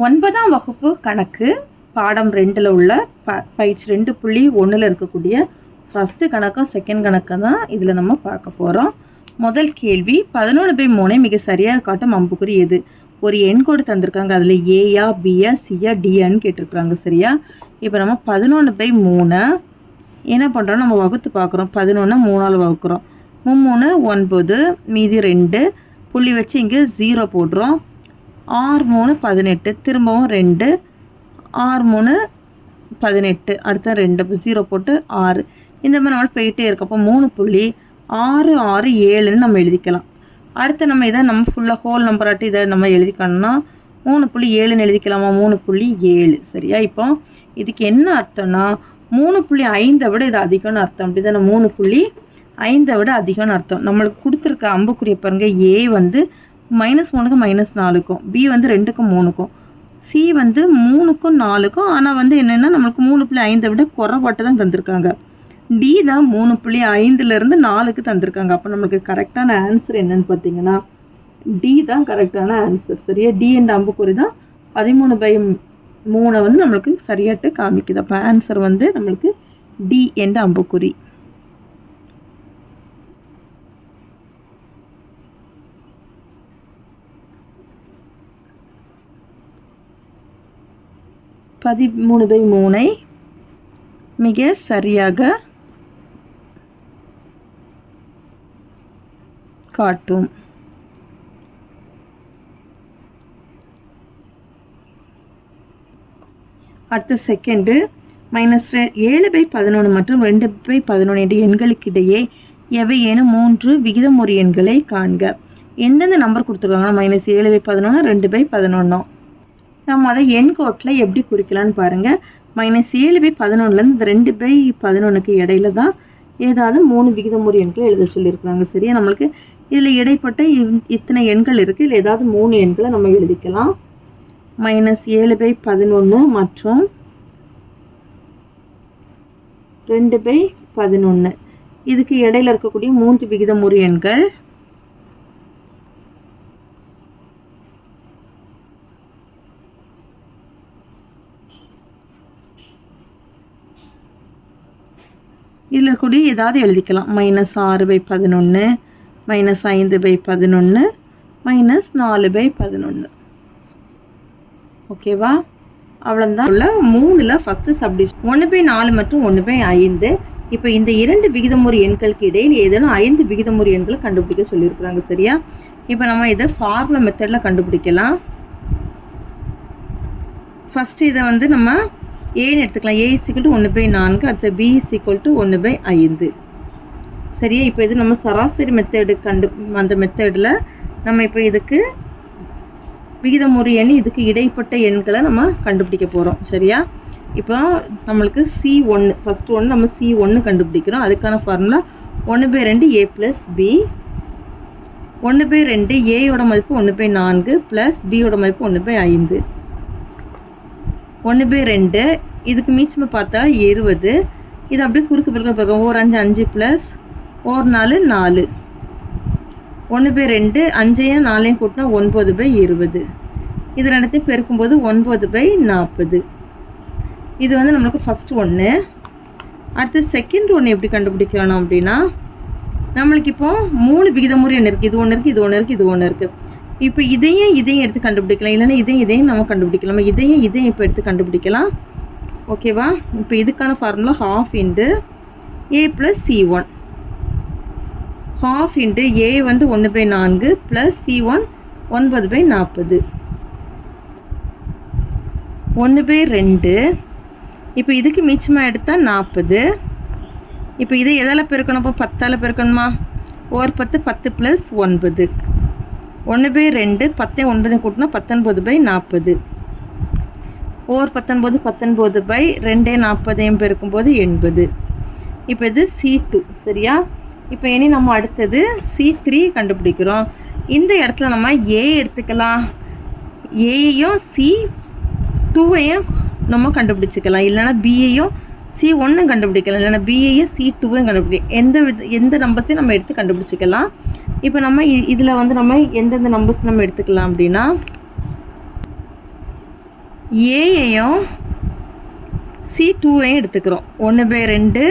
9ஆம் வகுப்பு கணக்கு பாடம் 2ல் உள்ள பயிற்சி 2.1ல் இருக்கக்கூடிய ஃபர்ஸ்ட் கணக்கும் செகண்ட் கணக்கும் தான் இதில் நம்ம பார்க்க போகிறோம். முதல் கேள்வி 11/3 மிக சரியாக காட்டும் அம்புக்குறி எது? ஒரு எண் கோடு தந்திருக்காங்க, அதில் ஏயா பியா சியா டியான்னு கேட்டிருக்கிறாங்க. சரியா? இப்போ நம்ம 11/3 என்ன பண்ணுறோம், நம்ம வகுத்து பார்க்குறோம். 11 3ஆல் வகுக்கிறோம். 3 9, மீதி 2 புள்ளி வச்சு இங்கே 0 போடுறோம். 6 3 18, திரும்பவும் 2, 6 3 18, அடுத்த 2 0 போட்டு 6. இந்த மாதிரி நம்ம போயிட்டே இருக்கப்போ 3.6667ன்னு நம்ம எழுதிக்கலாம். அடுத்து நம்ம இதை நம்ம ஃபுல்லாக ஹோல் நம்பராட்டி இதை நம்ம எழுதிக்கணும்னா 3.7ன்னு எழுதிக்கலாமா? 3.7. சரியா? இப்போ இதுக்கு என்ன அர்த்தம்னா 3.5 விட இது அதிகம்னு அர்த்தம். அப்படி தானே? 3.5 விட அதிகம்னு அர்த்தம். நம்மளுக்கு கொடுத்துருக்க அம்புக்குறியை பாருங்க. ஏ வந்து -1க்கும் -4க்கும், பி வந்து 2க்கும் 3க்கும், சி வந்து 3க்கும் 4க்கும். ஆனால் வந்து என்னென்னா நம்மளுக்கு 3.5 விட குறைபாட்டு தான் தந்திருக்காங்க. டி தான் 3.5லேருந்து 4க்கு தந்திருக்காங்க. அப்போ நம்மளுக்கு கரெக்டான ஆன்சர் என்னன்னு பார்த்தீங்கன்னா டி தான் கரெக்டான ஆன்சர். சரியா? டி என்ற அம்புக்குறி தான் 13/3 வந்து நம்மளுக்கு சரியாட்டு காமிக்குது. அப்போ ஆன்சர் வந்து நம்மளுக்கு டி என்ற அம்புக்குறி. (13/3) மிக சரியாக காட்டும். அடுத்த செகண்டு -7/11 மற்றும் 2/11 என்ற எண்களுக்கிடையே எவையேனும் 3 விகிதமுறு எண்களை காண்க. எந்தெந்த நம்பர் கொடுத்துருக்காங்கன்னா -7/11, 2/11. நம்ம அதை எண் கோட்டில் எப்படி குறிக்கலான்னு பாருங்கள். -7/11லேருந்து 2/11க்கு இடையில தான் ஏதாவது 3 விகிதமுறு எண்கள் எழுத சொல்லியிருக்கிறாங்க. சரியா? நம்மளுக்கு இதில் இடைப்பட்ட இத்தனை எண்கள் இருக்குது. இதில் ஏதாவது 3 எண்களை நம்ம எழுதிக்கலாம். -7/11 மற்றும் 2/11 இதுக்கு இடையில இருக்கக்கூடிய 3 விகிதமுறு எண்கள் இதில் இருக்கக்கூடிய ஏதாவது எழுதிக்கலாம். -6/11, -5/11, -4/11. ஓகேவா? அவ்வளோதான். உள்ள 3ல் ஃபஸ்ட்டு சப்டிவிஷன் 1/4 மற்றும் 1/5. இப்போ இந்த 2 விகிதமுறு எண்களுக்கு இடையில் ஏதேனும் 5 விகிதமுறு எண்களை கண்டுபிடிக்க சொல்லியிருக்கிறாங்க. சரியா? இப்போ நம்ம இதை ஃபார்முலா மெத்தடில் கண்டுபிடிக்கலாம். ஃபஸ்ட்டு இதை வந்து நம்ம ஏன்னு எடுத்துக்கலாம். A = 1/4, அடுத்து B = 1/5. சரியா? இப்போ இது நம்ம சராசரி மெத்தடு அந்த மெத்தடில் நம்ம இப்போ இதுக்கு விகிதமுறு எண் இதுக்கு இடைப்பட்ட எண்களை நம்ம கண்டுபிடிக்க போகிறோம். சரியா? இப்போ நம்மளுக்கு C1 ஃபஸ்ட்டு ஒன்று நம்ம C1 கண்டுபிடிக்கிறோம். அதுக்கான ஃபார்முலா 1/2 A + B. 1/2 ஏயோட மதிப்பு 1/4 ப்ளஸ் பியோட மதிப்பு 1/5. 1/2 இதுக்கு மீச்சமாக பார்த்தா 20. இது அப்படியே குறுக்கு பிறகு பார்க்கும். 1 5 5 ப்ளஸ் 1 4 4. 1/2 5ஐயும் 4ஐயும் கூட்டினா 9/20. இது ரெண்டுத்தையும் பெருக்கும்போது 9/40. இது வந்து நம்மளுக்கு ஃபஸ்ட்டு ஒன்று. அடுத்து செகண்ட் ஒன்று எப்படி கண்டுபிடிக்கணும் அப்படின்னா நம்மளுக்கு இப்போ 3 விகிதமுறு எண் இருக்குது. இது ஒன்று இருக்குது, இது ஒன்று இருக்குது, இது ஒன்று இருக்குது. இப்போ இதையும் எடுத்து கண்டுபிடிக்கலாம். இல்லைன்னா இதையும் நம்ம கண்டுபிடிக்கலாம். இதையும் இப்போ எடுத்து கண்டுபிடிக்கலாம். ஓகேவா? இப்போ இதுக்கான ஃபார்முலா 1/2 A + C1. 1/2 A வந்து 1/4 ப்ளஸ் C1 9/40. 1/2 இப்போ இதுக்கு மீச்சமாக எடுத்தால் 40. இப்போ இதை எதால் பெருக்கணும்? இப்போ 10ஆல் பெருக்கணுமா? 1 10 10 + 9. 1/2 10 9 கூட்டினா 19/40. 1 19 19/2 40 பெருக்கும்போது 80. இப்போ இது C2. சரியா? இப்போ இனி நம்ம அடுத்தது C3 கண்டுபிடிக்கிறோம். இந்த இடத்துல நம்ம A எடுத்துக்கலாம். ஏயையும் C2ஐயும் நம்ம கண்டுபிடிச்சிக்கலாம். இல்லைன்னா பியையும் C1 கண்டுபிடிக்கலாம். இல்லைன்னா பியையும் C2ஐயும் கண்டுபிடிக்கலாம். எந்த நம்பர்ஸையும் நம்ம எடுத்து கண்டுபிடிச்சிக்கலாம். இப்போ நம்ம இதில் வந்து நம்ம எந்தெந்த நம்பர்ஸ் நம்ம எடுத்துக்கலாம் அப்படின்னா ஏயையும் C2ஐயும் எடுத்துக்கிறோம். 1/2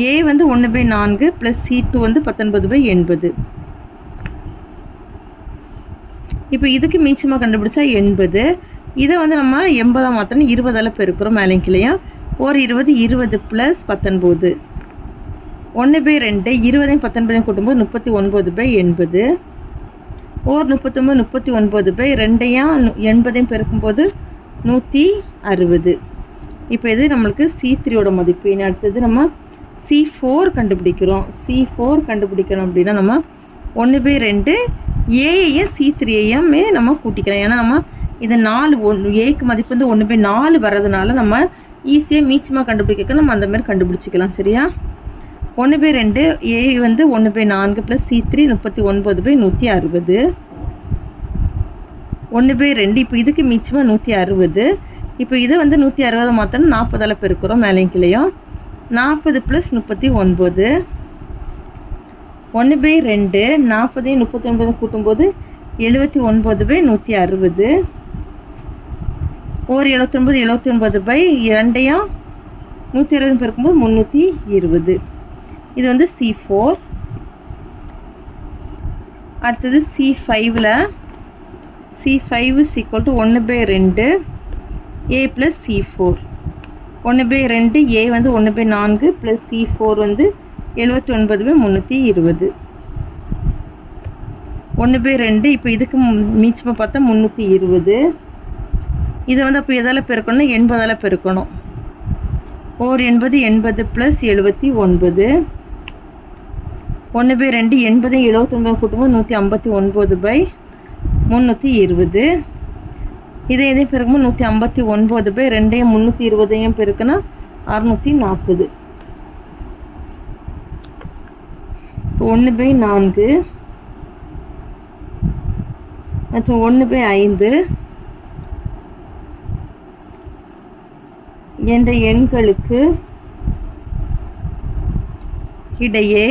ஏ வந்து 1/4 ப்ளஸ் C2 வந்து 19/80. இப்போ இதுக்கு மீச்சமாக கண்டுபிடிச்சா 80. இதை வந்து நம்ம 80 மாற்றணும். 20ஆல் பெருக்கிறோம் மேலே கீழேயும். ஒரு 20 20 ப்ளஸ் 19. 1/2 20ஐயும் 19ஐயும் கூட்டும்போது 39/80. ஒரு 39 39/2ஐயும் 80ஐயும் பெருக்கும்போது 160. இப்போ இது நம்மளுக்கு C3யோட மதிப்பு. இனி அடுத்தது நம்ம C4 கண்டுபிடிக்கிறோம். C4 கண்டுபிடிக்கணும் அப்படின்னா நம்ம 1/2 ஏயையும் C3ஐயுமே நம்ம கூட்டிக்கலாம். ஏன்னா நம்ம இது 4 ஏக்கு மதிப்பு வந்து 1/4 வர்றதுனால நம்ம ஈஸியாக மீச்சமாக கண்டுபிடிக்க நம்ம அந்த மாதிரி கண்டுபிடிச்சிக்கலாம். சரியா? 1/2 ஏ வந்து 1/4 ப்ளஸ் C3 39/160. 1/2 இப்போ இதுக்கு மீச்சமாக 160. இப்போ இது வந்து 160 மாற்றணும். 40ஆல் பெருக்கிறோம் மேலேயும் கீழேயும். 40 ப்ளஸ் 39. 1/2 40ஐயும் 39 கூட்டும்போது 79/160. ஒரு 79 79/2ஐயும் 120 பெருக்கும்போது 320. இது வந்து C4. அடுத்தது C5ல் C5 is equal to 1/2 A plus C4. 1/2 A வந்து 1/4 plus C4 வந்து 79/320. 1/2 இப்போ இதுக்கு மீச்சமாக பார்த்தா 320. இதை வந்து அப்போ எதால் பெருக்கணும்? 80ஆல் பெருக்கணும். ஒரு 80 80 ப்ளஸ் 79. 1/2 80ஐயும் 79 கூட்டும்போது 159/320. இதை எதையும் பெருக்கும்போது 159/2ஐயும் 320ஐயும் பெருக்குன்னா 640. 1/4 மற்றும் 1/5 என்ற எண்களுக்கு இடையே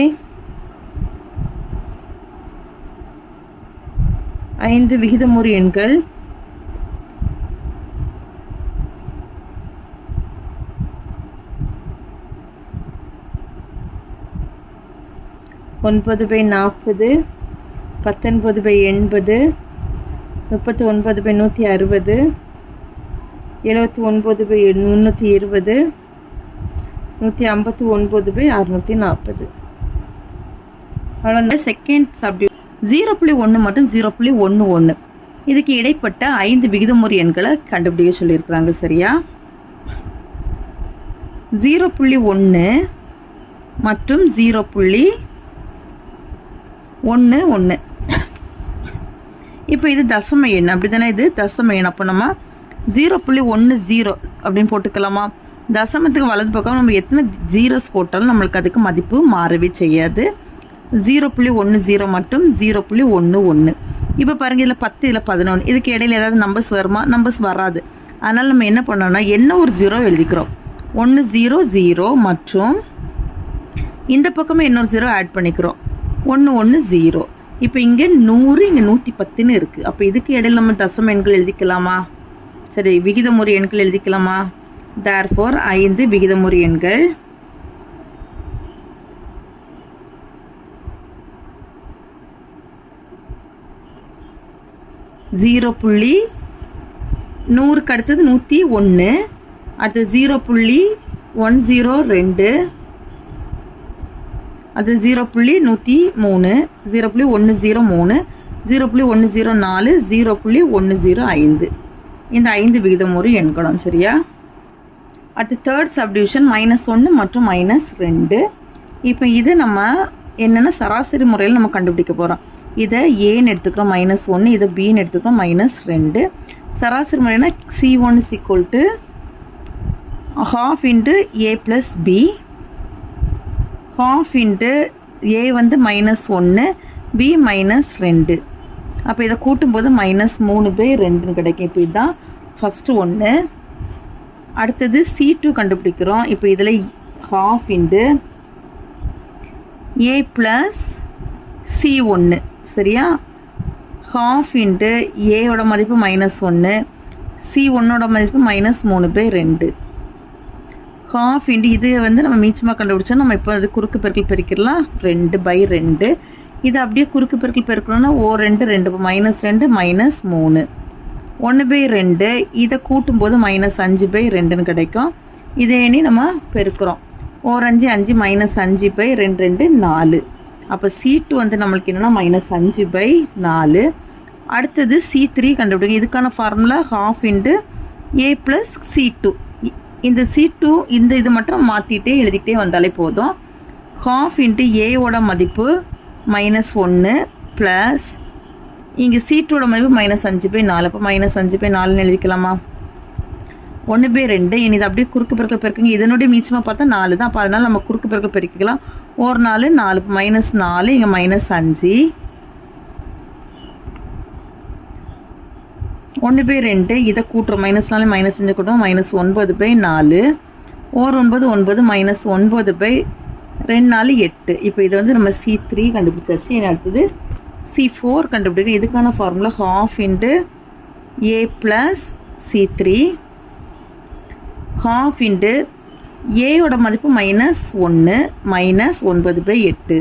5 விகிதமுறு எண்கள் 9/40 19/80 39/160 79/320 159/640. அவ்வளோ செகண்ட் சப்டிவிஷன் 0.1 மற்றும் 0.11 இதுக்கு இடைப்பட்ட 5 விகிதமுறு எண்களை கண்டுபிடிக்க சொல்லியிருக்கிறாங்க. சரியா? 0.1 மற்றும் 0.11. இப்போ இது தசம எண் அப்படி தானே? இது தசம எண். அப்போ நம்ம 0.10 அப்படின்னு போட்டுக்கலாமா? தசமத்துக்கு வலது பக்கம் நம்ம எத்தனை ஜீரோஸ் போட்டாலும் நம்மளுக்கு அதுக்கு மதிப்பு மாறவே செய்யாது. 0.10 மற்றும் 0.11. இப்போ பாருங்க, இதில் 10 இதில் 11. இதுக்கு இடையில ஏதாவது நம்பர்ஸ் வருமா? நம்பர்ஸ் வராது. அதனால் நம்ம என்ன பண்ணோம்னா என்ன ஒரு 0 எழுதிக்கிறோம். 100 மற்றும் இந்த பக்கமே இன்னொரு 0 ஆட் பண்ணிக்கிறோம். 110. இப்போ இங்கே 100 இங்கே 110ன்னு இருக்குது. அப்போ இதுக்கு இடையில நம்ம தசம எண்கள் எழுதிக்கலாமா? சரி, விகிதமுறு எண்கள் எழுதிக்கலாமா? தேர்ஃபோர் 5 விகிதமுறு எண்கள் 0.100க்கு அடுத்தது 101, அடுத்தது 0.102, அது 0.103, 0.103, 0.104, 0.105. இந்த 5 விகிதமுறு எண்களும். சரியா? அடுத்து தேர்ட் சப்டிவிஷன் -1 மற்றும் -2. இப்போ இது நம்ம என்னென்னா சராசரி முறையில் நம்ம கண்டுபிடிக்க போகிறோம். இதை ஏன்னு எடுத்துக்கிறோம் -1, இதை பின்னு எடுத்துக்கிறோம் -2. சராசரி முறைனா C1 is equal to half into A plus B, half into A வந்து -1, B -2. அப்போ இதை கூட்டும்போது -3/2 கிடைக்கும். இப்போ இதுதான் ஃபஸ்ட்டு ஒன்று. அடுத்தது C2 கண்டுபிடிக்கிறோம். இப்போ இதில் half into A plus C1. சரியா? half into A ஓட மதிப்பு -1, C1ஓட மதிப்பு -3/2. ஹாஃப் இன்ட்டு இது வந்து நம்ம மீச்சமாக கண்டுபிடிச்சா நம்ம இப்போ அது குறுக்கு பெருக்கல் பெருக்கிடலாம் 2/2. இது அப்படியே குறுக்கு பெருக்கல் பெருக்கணும்னா O2 2 -2 -3 1/2. இதை கூட்டும்போது -5/2ன்னு கிடைக்கும். இதே இனி நம்ம பெருக்கிறோம். 5 5 -5/2 4. அப்போ C2 வந்து நம்மளுக்கு என்னென்னா -5/4. அடுத்தது C3 கண்டுபிடிங்க. இதுக்கான ஃபார்முலா ½ இன்ட்டு A + C2. இந்த C2 இந்த இது மட்டும் மாற்றிட்டே எழுதிக்கிட்டே வந்தாலே போதும். ½ இன்ட்டு ஏவோட மதிப்பு -1 ப்ளஸ் இங்கே C2ஓட மதிப்பு -5/4. அப்போ -5/4ன்னு எழுதிக்கலாமா? 1/2. இனி இது அப்படியே குறுக்கு பெருக்கல் பெருக்குங்க. இதனுடைய மீச்சமாக பார்த்தா 4 தான். அப்போ அதனால் நம்ம குறுக்கு பெருக்கல் பெருக்கிக்கலாம். 1 4 4 -4 இங்கே -5. 1/2 இதை கூட்டுறோம். -4 -5 கூட்டுறோம் -9/4. 9 9 -9/2 4 8. இப்போ இது வந்து நம்ம C3 கண்டுபிடிச்சாச்சு. இனி அடுத்தது C4 கண்டுபிடிக்கணும். இதுக்கான ஃபார்முலா ½ இன்ட்டு A + C3 ½ இன்ட்டு ஏயோட மதிப்பு -1 -9/8.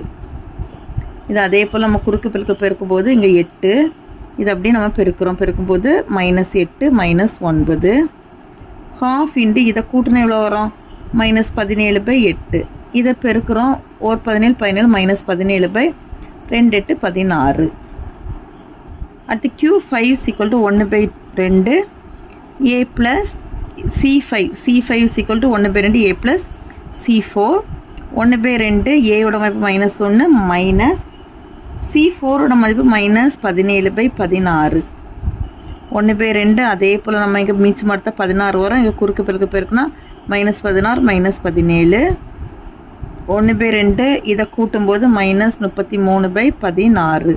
இது அதே போல் நம்ம குறுக்கு பெருக்க பெருக்கும்போது இங்கே 8. இது அப்படியே நம்ம பெருக்கும்போது -8 -9. ½ இன்ட்டு இதை கூட்டினா எவ்வளோ வரும்? -17/8. இதை பெருக்கிறோம். 17 17 -17/2 8 16. அடுத்து Q5 = 1/2 A + C5 1/2 A + C4 1/2 ஏயோட மதிப்பு -1 C4ஓட மதிப்பு -17/16. 1/2 அதே போல் நம்ம இங்கே மீச்சு மாற்ற 16 வரும். இங்கே குறுக்கு பெருக்க பெருக்குனா -16 -17. 1/2 இதை கூட்டும்போது -33/16.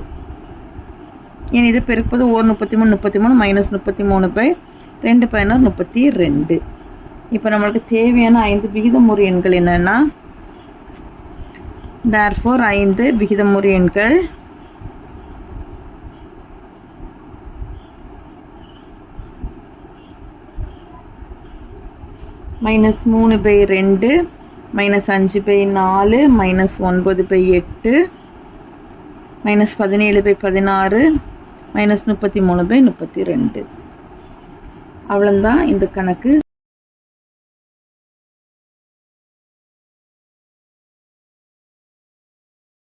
இனி இதை பெருக்கும்போது 33 33 -33/2 16 32. இப்போ நம்மளுக்கு தேவையான 5 விகிதமுறு எண்கள் என்னென்னா, therefore 5 விகிதமுறு எண்கள் -3/2 -5/4 -9/8 -17/16 -33/32. அவ்வளோதான் இந்த கணக்கு.